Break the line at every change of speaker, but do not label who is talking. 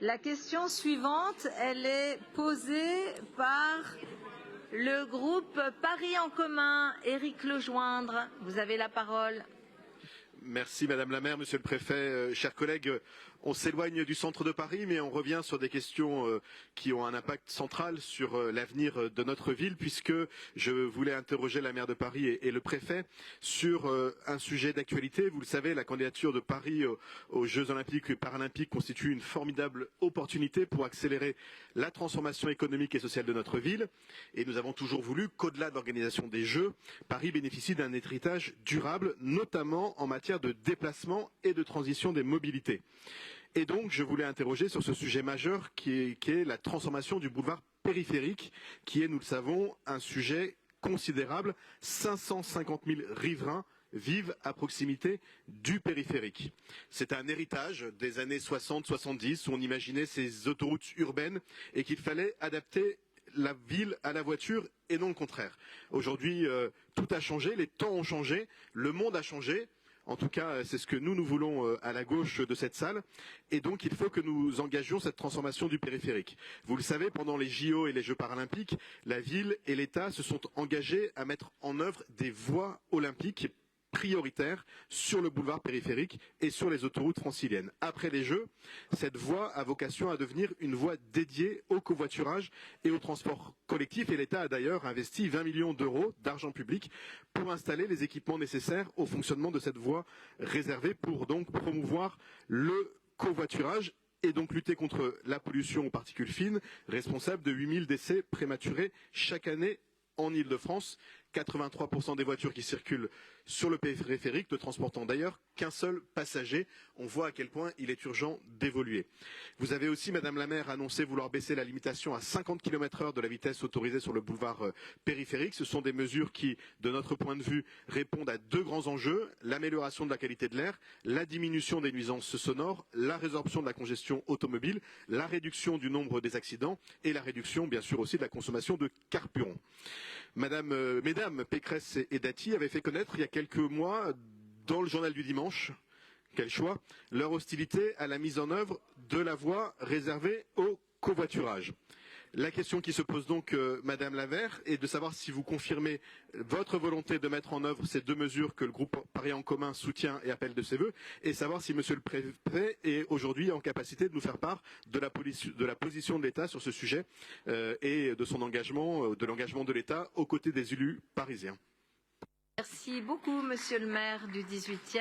La question suivante, elle est posée par le groupe Paris en commun. Éric Lejoindre, vous avez la parole.
Merci Madame la maire, Monsieur le préfet, chers collègues. On s'éloigne du centre de Paris, mais on revient sur des questions qui ont un impact central sur l'avenir de notre ville, puisque je voulais interroger la maire de Paris et le préfet sur un sujet d'actualité. Vous le savez, la candidature de Paris aux Jeux Olympiques et Paralympiques constitue une formidable opportunité pour accélérer la transformation économique et sociale de notre ville. Et nous avons toujours voulu qu'au-delà de l'organisation des Jeux, Paris bénéficie d'un héritage durable, notamment en matière de déplacement et de transition des mobilités. Et donc, je voulais interroger sur ce sujet majeur qui est la transformation du boulevard périphérique, qui est, nous le savons, un sujet considérable. 550 000 riverains vivent à proximité du périphérique. C'est un héritage des années 60-70 où on imaginait ces autoroutes urbaines et qu'il fallait adapter la ville à la voiture et non le contraire. Aujourd'hui, tout a changé, les temps ont changé, le monde a changé. En tout cas, c'est ce que nous voulons à la gauche de cette salle. Et donc, il faut que nous engagions cette transformation du périphérique. Vous le savez, pendant les JO et les Jeux paralympiques, la ville et l'État se sont engagés à mettre en œuvre des voies olympiques prioritaires sur le boulevard périphérique et sur les autoroutes franciliennes. Après les Jeux, cette voie a vocation à devenir une voie dédiée au covoiturage et au transport collectif et l'État a d'ailleurs investi 20 millions d'euros d'argent public pour installer les équipements nécessaires au fonctionnement de cette voie réservée pour donc promouvoir le covoiturage et donc lutter contre la pollution aux particules fines, responsable de 8000 décès prématurés chaque année en Île-de-France. 83% des voitures qui circulent sur le périphérique ne transportant d'ailleurs qu'un seul passager. On voit à quel point il est urgent d'évoluer. Vous avez aussi, Madame la maire, annoncé vouloir baisser la limitation à 50 km/h de la vitesse autorisée sur le boulevard périphérique. Ce sont des mesures qui, de notre point de vue, répondent à deux grands enjeux, l'amélioration de la qualité de l'air, la diminution des nuisances sonores, la résorption de la congestion automobile, la réduction du nombre des accidents et la réduction, bien sûr, aussi de la consommation de carburant. Mesdames Pécresse et Dati avaient fait connaître il y a quelques mois, dans le journal du dimanche, quel choix, leur hostilité à la mise en œuvre de la voie réservée au covoiturage. La question qui se pose donc, Madame la maire, est de savoir si vous confirmez votre volonté de mettre en œuvre ces deux mesures que le groupe Paris en commun soutient et appelle de ses vœux, et savoir si Monsieur le préfet est aujourd'hui en capacité de nous faire part de la position de l'État sur ce sujet et de son engagement, de l'engagement de l'État aux côtés des élus parisiens.
Merci beaucoup, Monsieur le maire du 18e.